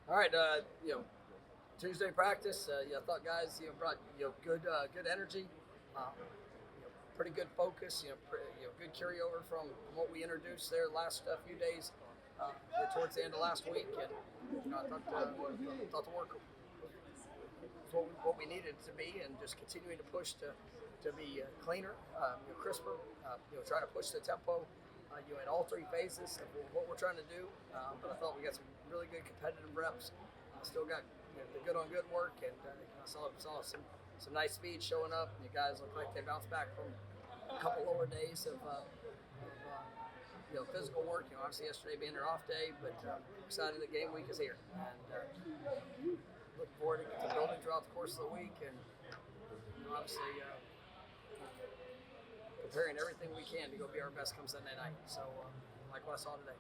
All right, Tuesday practice. I thought guys, brought good energy, pretty good focus. Good carryover from what we introduced there last few days, towards the end of last week, and I thought the work was what we needed it to be, and just continuing to push to be cleaner, crisper. Try to push the tempo. In all three phases of what we're trying to do. But I thought we got some really good competitive reps. Still got the good on good work, and I saw some nice speed showing up. You guys look like they bounced back from a couple lower days of physical work. Obviously yesterday being their off day, but excited that game week is here, and looking forward to building throughout the course of the week, and obviously preparing everything we can to go be our best come Sunday night. So, like what I saw today.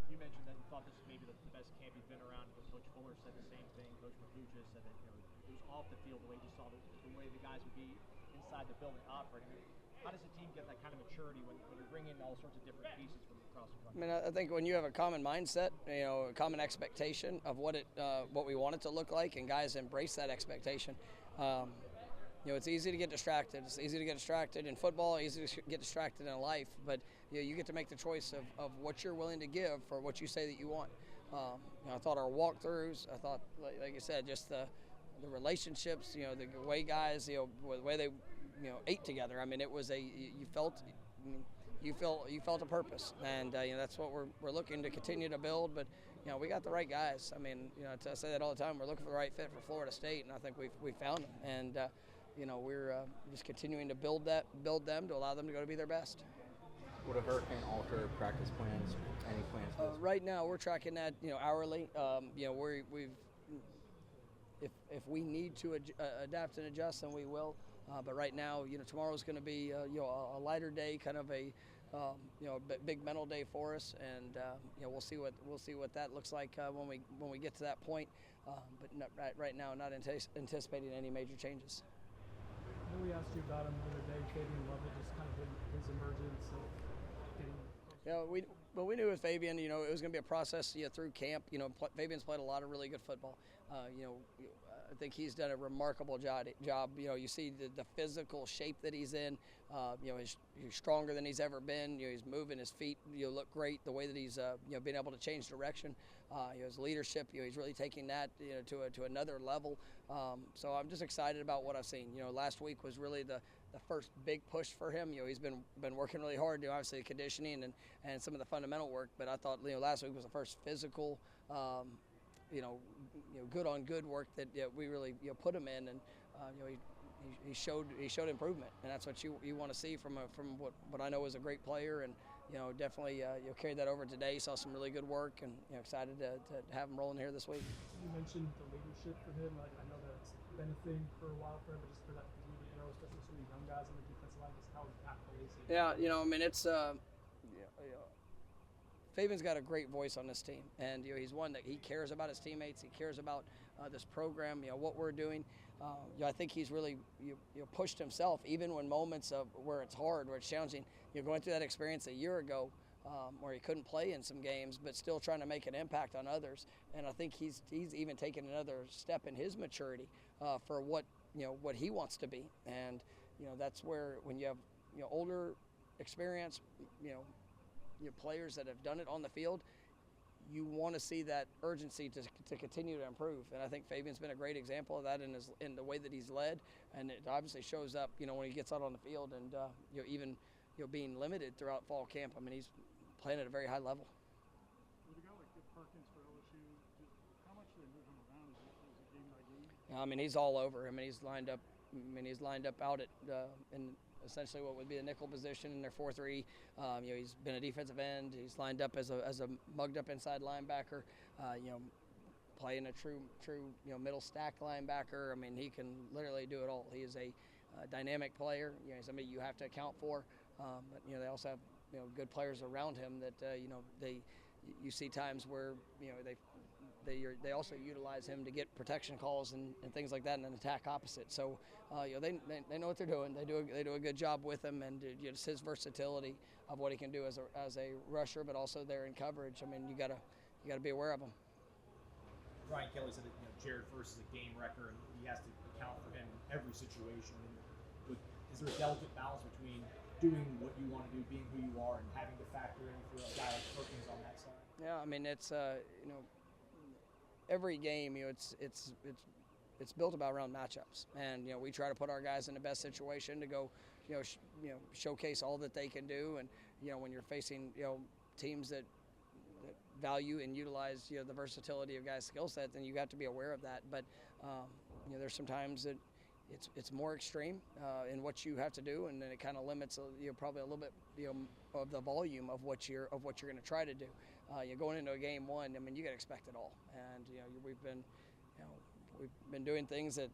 You mentioned that you thought this was maybe the best camp you've been around. Coach Fuller said the same thing. Coach Mafuja said that it was off the field the way you saw the way the guys would be inside the building operating. How does a team get that kind of maturity when you bring in all sorts of different pieces from across the country? I think when you have a common mindset, a common expectation of what we want it to look like, and guys embrace that expectation. It's easy to get distracted. It's easy to get distracted in football, easy to get distracted in life, but you get to make the choice of what you're willing to give for what you say that you want. I thought our walkthroughs, I thought, like you said, just the relationships, the way guys, the way they, ate together. I mean, it was you felt a purpose, and that's what we're looking to continue to build. But we got the right guys. I mean, I say that all the time. We're looking for the right fit for Florida State, and I think we've found them. And we're just continuing to build them to allow them to go to be their best. Would a hurricane alter practice plans? Any plans for this? Right now, we're tracking that hourly. We've if we need to adapt and adjust, then we will. But right now, tomorrow's going to be a lighter day, kind of a big mental day for us, and we'll see what that looks like when we get to that point. But right now, not anticipating any major changes. I know we asked you about him the other day, Fabian Lovett, just kind of his emergence of getting. We knew with Fabian, it was going to be a process through camp. Fabian's played a lot of really good football. I think he's done a remarkable job. You see the physical shape that he's in. He's stronger than he's ever been. He's moving his feet. Look great. The way that he's been able to change direction. His leadership. He's really taking that to another level. So I'm just excited about what I've seen. Last week was really the first big push for him. He's been working really hard. Obviously conditioning and some of the fundamental work. But I thought last week was the first physical. Good on good work that we really put him in, and he showed improvement, and that's what you want to see from what I know is a great player, and definitely carried that over today. Saw some really good work, and excited to have him rolling here this week. You mentioned the leadership for him. I know that's been a thing for a while for him, but just for that to continue to grow, especially some of the young guys on the defensive line, just how impactful is he? Yeah, it's. Fabian's got a great voice on this team, and he's one that he cares about his teammates. He cares about this program, what we're doing. I think he's really pushed himself, even when moments of where it's hard, where it's challenging. Going through that experience a year ago, where he couldn't play in some games, but still trying to make an impact on others. And I think he's even taken another step in his maturity for what he wants to be. And that's where when you have older experience, players that have done it on the field, you want to see that urgency to continue to improve. And I think Fabian's been a great example of that in the way that he's led, and it obviously shows up when he gets out on the field, and even being limited throughout fall camp. I mean, he's playing at a very high level. With a guy like Perkins for LSU, how much do they move him around? Is it game by game? I mean, he's all over. I mean, he's lined up out at in essentially what would be the nickel position in their 4-3. He's been a defensive end. He's lined up as a mugged up inside linebacker. Playing a true middle stack linebacker. I mean, he can literally do it all. He is a dynamic player. He's somebody you have to account for. But they also have good players around him that you see times where they also utilize him to get protection calls and things like that, and an attack opposite. So they know what they're doing. They do a good job with him, and just his versatility of what he can do as a rusher, but also there in coverage. I mean, you gotta be aware of him. Ryan Kelly said that Jared First is a game wrecker, and he has to account for him in every situation. And is there a delicate balance between doing what you want to do, being who you are, and having to factor in for a guy like Perkins on that side? Yeah, I mean it's every game it's built about around matchups, and we try to put our guys in the best situation to go showcase all that they can do, and when you're facing teams that value and utilize the versatility of guys' skill set, then you have to be aware of that. But there's some times that it's more extreme in what you have to do, and then it kind of limits probably a little bit of the volume of what you're going to try to do. You're going into a game one. I mean, you got to expect it all, and we've been doing things that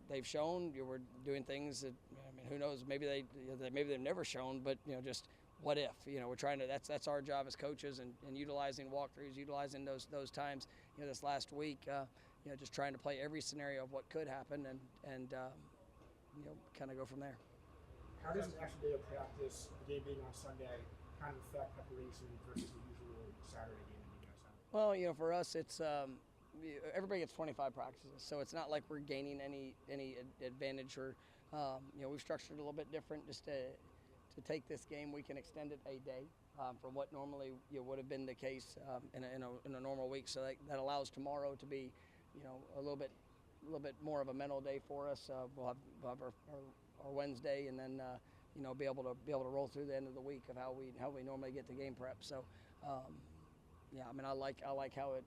they've shown. We're doing things that who knows? Maybe they've never shown, but just what if? We're trying to. That's our job as coaches, and utilizing walkthroughs, utilizing those times. This last week, just trying to play every scenario of what could happen, and kind of go from there. How does an extra day of practice, the game being on Sunday, kind of affect preparation versus the usual Saturday game that you guys have? Well, for us, it's everybody gets 25 practices, so it's not like we're gaining any advantage, or we've structured it a little bit different just to take this game. We can extend it a day from what normally would have been the case in a normal week. So that allows tomorrow to be a little bit more of a mental day for us. We'll have our Wednesday, and then be able to roll through the end of the week of how we normally get to game prep. So yeah, I mean, I like how it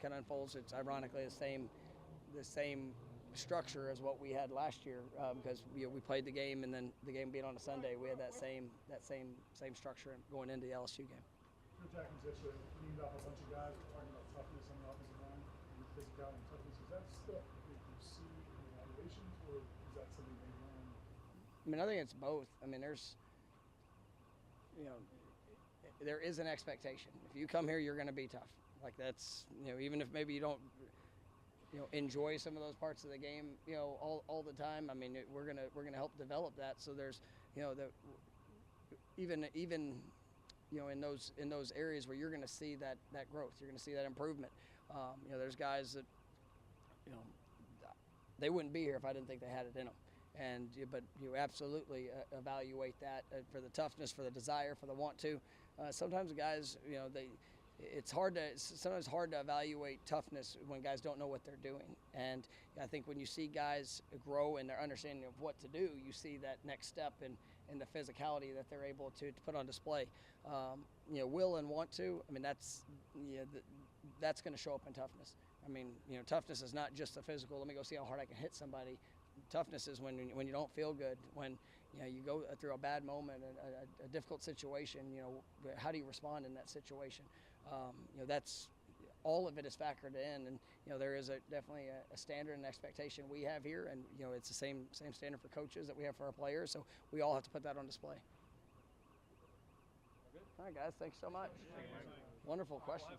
kind of unfolds. It's ironically the same structure as what we had last year, because we played the game, and then the game being on a Sunday, we had that same structure going into the LSU game. Your attacking position, you got a bunch of guys talking about toughness on the offensive line, and physicality and toughness. Is that stuff that you see in evaluations, or is that something they learn? I mean, I think it's both. I mean, there is an expectation. If you come here, you're going to be tough. Like that's even if maybe you don't enjoy some of those parts of the game all the time. I mean, we're gonna help develop that. So there's even in those areas where you're going to see that growth, you're going to see that improvement. There's guys that they wouldn't be here if I didn't think they had it in them. But you absolutely evaluate that for the toughness, for the desire, for the want to. Sometimes guys, it's sometimes hard to evaluate toughness when guys don't know what they're doing. And I think when you see guys grow in their understanding of what to do, you see that next step in the physicality that they're able to put on display. Will and want to. I mean, that's going to show up in toughness. I mean, toughness is not just the physical. Let me go see how hard I can hit somebody. Toughness is when you don't feel good, when you go through a bad moment, a difficult situation. How do you respond in that situation? That's all of it is factored in, and there is definitely a standard and expectation we have here, and it's the same standard for coaches that we have for our players. So we all have to put that on display. All right, guys, thanks so much. Wonderful questions.